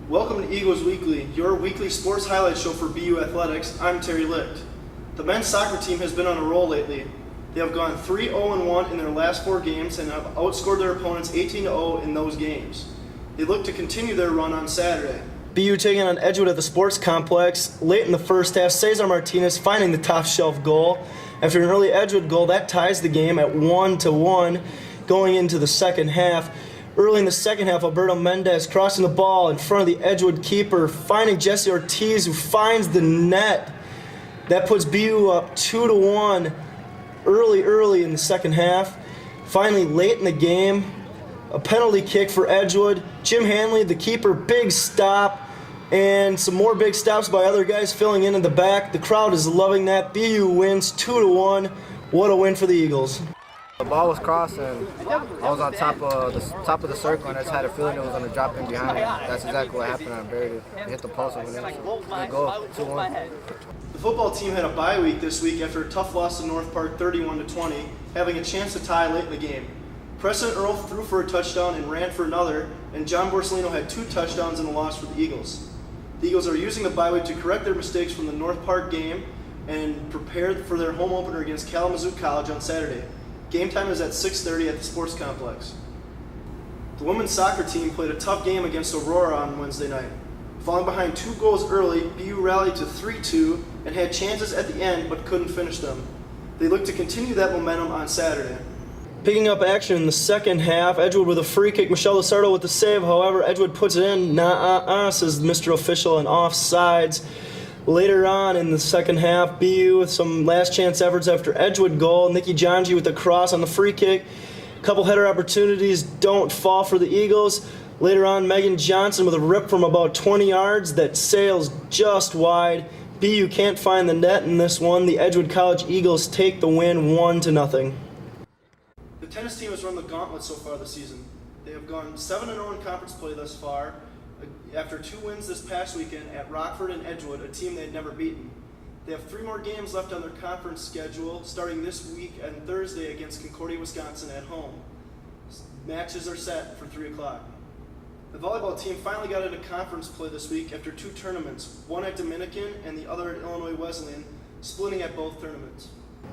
Welcome to Eagles Weekly, your weekly sports highlight show for BU Athletics. I'm Terry Licht. The men's soccer team has been on a roll lately. They have gone 3-0-1 in their last 4 games and have outscored their opponents 18-0 in those games. They look to continue their run on Saturday. BU taking on Edgewood at the Sports Complex. Late in the first half, Cesar Martinez finding the top shelf goal. After an early Edgewood goal, that ties the game at 1-1 going into the second half. Early in the second half, Alberto Mendez crossing the ball in front of the Edgewood keeper, finding Jesse Ortiz, who finds the net. That puts BU up 2-1 early in the second half. Finally, late in the game, a penalty kick for Edgewood. Jim Hanley, the keeper, big stop, and some more big stops by other guys filling in the back. The crowd is loving that. BU wins 2-1. What a win for the Eagles. The ball was crossed and I was on top of the circle, and I just had a feeling it was going to drop in behind me. That's exactly what happened. I buried it. It hit the post and went in. So good goal, 2-1. The football team had a bye week this week after a tough loss to North Park 31-20, having a chance to tie late in the game. Preston Earl threw for a touchdown and ran for another, and John Borsellino had 2 touchdowns in a loss for the Eagles. The Eagles are using the bye week to correct their mistakes from the North Park game and prepare for their home opener against Kalamazoo College on Saturday. Game time is at 6:30 at the Sports Complex. The women's soccer team played a tough game against Aurora on Wednesday night. Falling behind 2 goals early, BU rallied to 3-2 and had chances at the end but couldn't finish them. They look to continue that momentum on Saturday. Picking up action in the second half, Edgewood with a free kick, Michelle Lusardo with the save. However, Edgewood puts it in, says Mr. Official, and offsides. Later on in the second half, BU with some last chance efforts after Edgewood goal. Nikki Jonji with the cross on the free kick. A couple header opportunities don't fall for the Eagles. Later on, Megan Johnson with a rip from about 20 yards that sails just wide. BU can't find the net in this one. The Edgewood College Eagles take the win 1-0. The tennis team has run the gauntlet so far this season. They have gone 7-0 in conference play thus far, after 2 wins this past weekend at Rockford and Edgewood, a team they had never beaten. They have 3 more games left on their conference schedule, starting this week and Thursday against Concordia, Wisconsin at home. Matches are set for 3 o'clock. The volleyball team finally got into conference play this week after 2 tournaments, one at Dominican and the other at Illinois Wesleyan, splitting at both tournaments.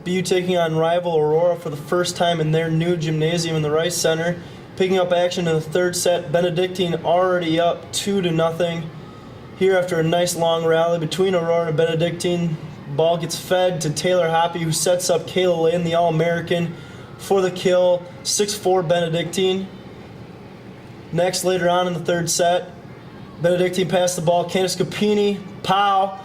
BU taking on rival Aurora for the first time in their new gymnasium in the Rice Center. Picking up action in the third set, Benedictine already up 2-0. Here after a nice long rally between Aurora and Benedictine, ball gets fed to Taylor Hoppy, who sets up Kayla Lane, the All-American, for the kill, 6-4 Benedictine. Next, later on in the third set, Benedictine passed the ball, Candice Capini, pow.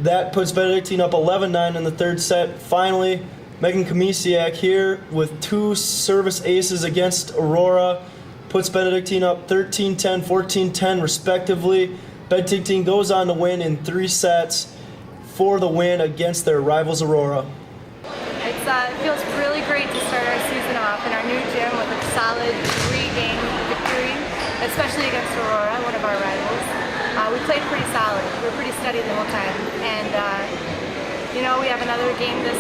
That puts Benedictine up 11-9 in the third set. Finally, Megan Kamisiak here with 2 service aces against Aurora, puts Benedictine up 13-10, 14-10 respectively. Benedictine goes on to win in 3 sets for the win against their rivals Aurora. It feels really great to start our season off in our new gym with a solid 3-game victory, especially against Aurora, one of our rivals. We played pretty solid. We were pretty steady the whole time, and we have another game this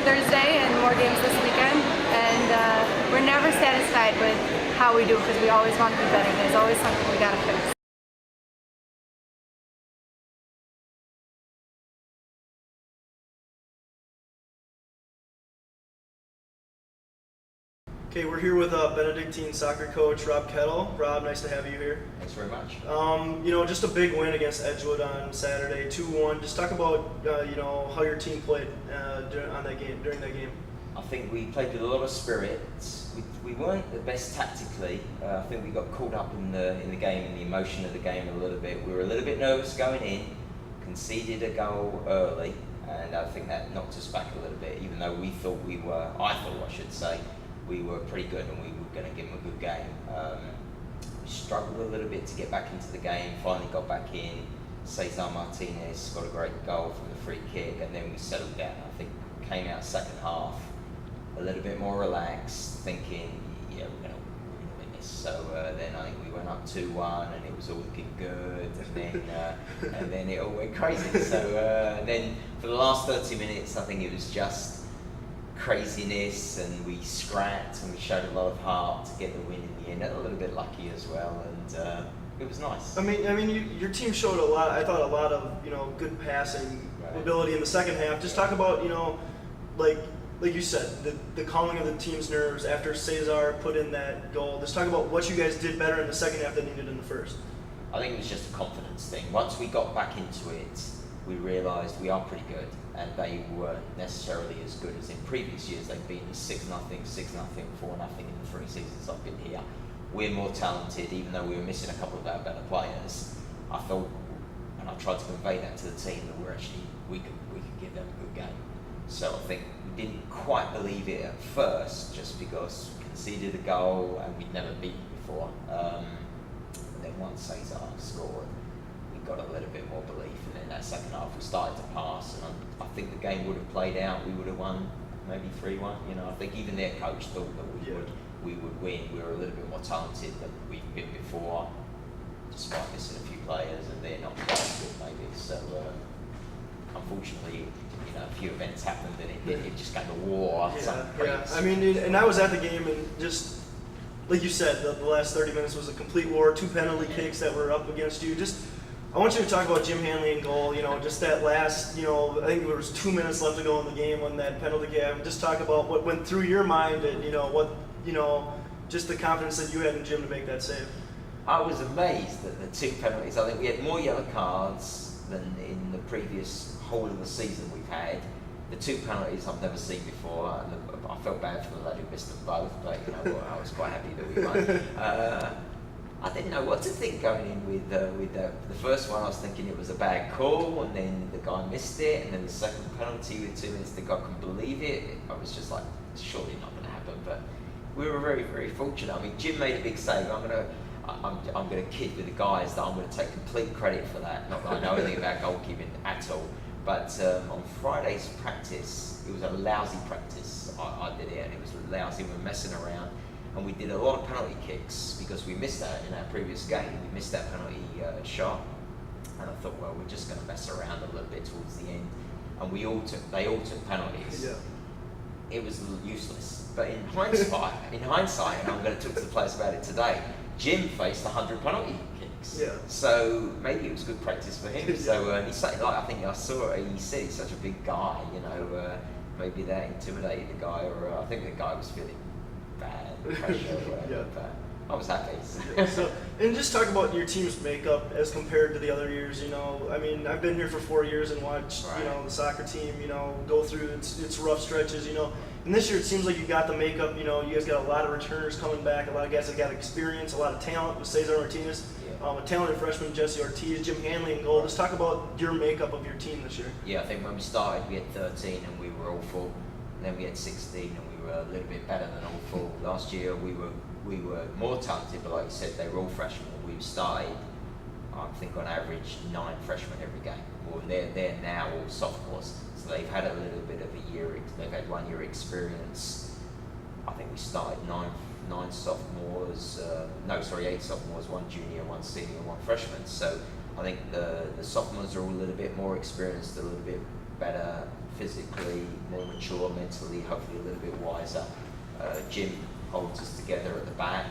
Thursday and more games this weekend, and we're never satisfied with how we do because we always want to be better. There's always something we got to fix. Okay, we're here with Benedictine soccer coach Rob Kettle. Rob, nice to have you here. Thanks very much. Just a big win against Edgewood on Saturday, 2-1. Just talk about how your team played during that game. I think we played with a lot of spirit. We weren't the best tactically. I think we got caught up in the game, in the emotion of the game a little bit. We were a little bit nervous going in, conceded a goal early, and I think that knocked us back a little bit. Even though I thought we were pretty good and we were going to give them a good game. We struggled a little bit to get back into the game, finally got back in. Cesar Martinez got a great goal from the free kick, and then we settled down. I think came out second half a little bit more relaxed, thinking, we're going to win this. So then I think we went up 2-1 and it was all looking good, and then it all went crazy. So then for the last 30 minutes, I think it was just craziness, and we scrapped and we showed a lot of heart to get the win in the end. A little bit lucky as well, and it was nice. I mean, your team showed a lot. I thought a lot of good passing ability in the second half. Just talk about like you said, the calming of the team's nerves after Cesar put in that goal. Just talk about what you guys did better in the second half than you did in the first. I think it was just a confidence thing. Once we got back into it, we realised we are pretty good, and they weren't necessarily as good as in previous years. They've been 6-0, 6-0, 4-0 in the 3 seasons I've been here. We're more talented, even though we were missing a couple of our better players. I thought, and I tried to convey that to the team, that we could give them a good game. So I think we didn't quite believe it at first, just because we conceded a goal and we'd never beaten before. And then once Cesar scored, we got a little bit more belief. And then that second half, we started to pass, and I think the game would have played out. We would have won maybe 3-1. I think even their coach thought that we would win. We were a little bit more talented than we've been before, despite missing a few players, and they're not quite as good maybe. So unfortunately, a few events happened, and it just kind of war. Yeah. I mean, and I was at the game, and just like you said, the last 30 minutes was a complete war. 2 penalty kicks that were up against you. I want you to talk about Jim Hanley and goal. Just that last. I think there was 2 minutes left to go in the game when that penalty kick happened. Just talk about what went through your mind, and just the confidence that you had in Jim to make that save. I was amazed at the 2 penalties. I think we had more yellow cards than in the previous whole of the season we've had. The 2 penalties I've never seen before. I felt bad for the lad who missed them both, but I was quite happy that we won. I didn't know what to think going in with the first one. I was thinking it was a bad call, and then the guy missed it, and then the second penalty with 2 minutes to go, I couldn't believe it. I was just like, surely not going to happen. But we were very, very fortunate. I mean, Jim made a big save. I'm going to kid with the guys that I'm going to take complete credit for that. Not that I know anything about goalkeeping at all. But on Friday's practice, it was a lousy practice. I did it, and it was lousy. We were messing around, and we did a lot of penalty kicks because we missed that in our previous game. We missed that penalty shot, and I thought, well, we're just going to mess around a little bit towards the end. And they all took penalties. Yeah. It was useless. But in hindsight, and I'm going to talk to the players about it today, Jim faced 100 penalty kicks. Yeah. So maybe it was good practice for him. So he said, I think I saw it. He said he's such a big guy. Maybe that intimidated the guy, or I think the guy was feeling bad pressure. But I was happy. And just talk about your team's makeup as compared to the other years. I mean, I've been here for 4 years and watched the soccer team go through its rough stretches. And this year it seems like you got the makeup. You guys got a lot of returners coming back. A lot of guys that got experience, a lot of talent with Cesar Martinez, a talented freshman Jesse Ortiz, Jim Hanley in goal. Just talk about your makeup of your team this year. Yeah, I think when we started we had 13 and we were awful. And then we had 16 and we were a little bit better than awful. Last year we were more talented, but like you said, they were all freshmen. We started, I think, on average 9 freshmen every game. Well, they're now all sophomores, so they've had a little bit of a year. They've had 1 year experience. I think we started 8 sophomores, 1 junior, 1 senior, 1 freshman. So I think the sophomores are all a little bit more experienced, a little bit better physically, more mature mentally, hopefully a little bit wiser. Jim holds us together at the back.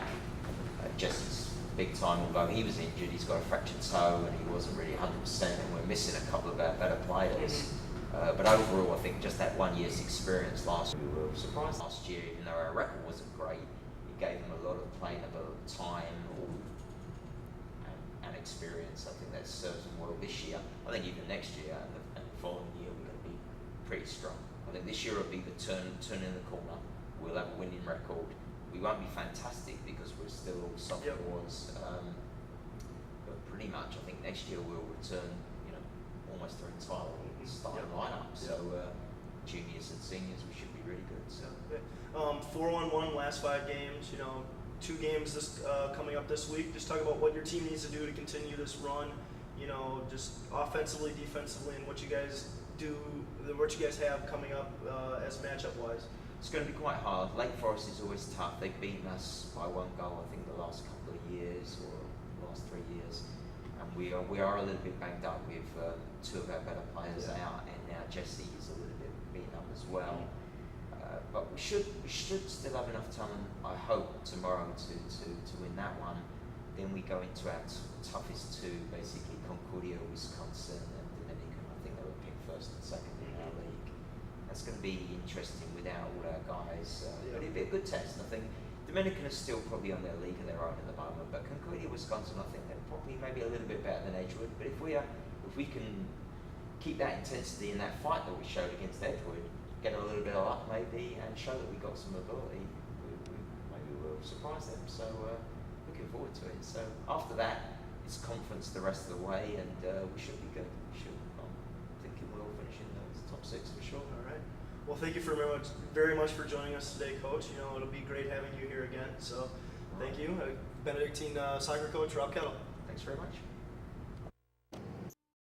Jesse's big time, although he was injured, he's got a fractured toe and he wasn't really 100%, and we're missing a couple of our better players. But overall, I think just that 1 year's experience last year, we were surprised last year, even though our record wasn't great. It gave them a lot of playable time and experience. I think that serves them well this year. I think even next year and the following year, we're going to be pretty strong. I think this year will be the turn in the corner. We'll have a winning record. We won't be fantastic because we're still all sophomores, but pretty much I think next year we'll return, almost their entire starting lineup. So juniors and seniors, we should be really good. So 4-1 last 5 games. 2 games coming up this week. Just talk about what your team needs to do to continue this run. Just offensively, defensively, and what you guys do, what you guys have coming up as matchup wise. It's going to be quite hard. Lake Forest is always tough. They've beaten us by 1 goal, I think, the last couple of years or the last 3 years. And we are a little bit banged up with 2 of our better players out, and now Jesse is a little bit beaten up as well. But we should still have enough time, I hope, tomorrow to win that one. Then we go into our toughest two, basically Concordia, Wisconsin, and Dominican. I think they were picked first and second in our league. That's going to be interesting without all our guys. But it'll be a good test. I think Dominican is still probably on their league of their own at the moment, but Concordia, Wisconsin, I think they're probably maybe a little bit better than Edgewood. But if we can keep that intensity in that fight that we showed against Edgewood, get a little bit of luck maybe, and show that we got some ability, maybe we'll surprise them. So looking forward to it. So after that, it's conference the rest of the way, and we should be good. I'm thinking we'll finish in the top 6 for sure. All right. Well, thank you very much for joining us today, Coach. You know, it'll be great having you here again. So thank you. Benedictine soccer coach Rob Kettle. Thanks very much.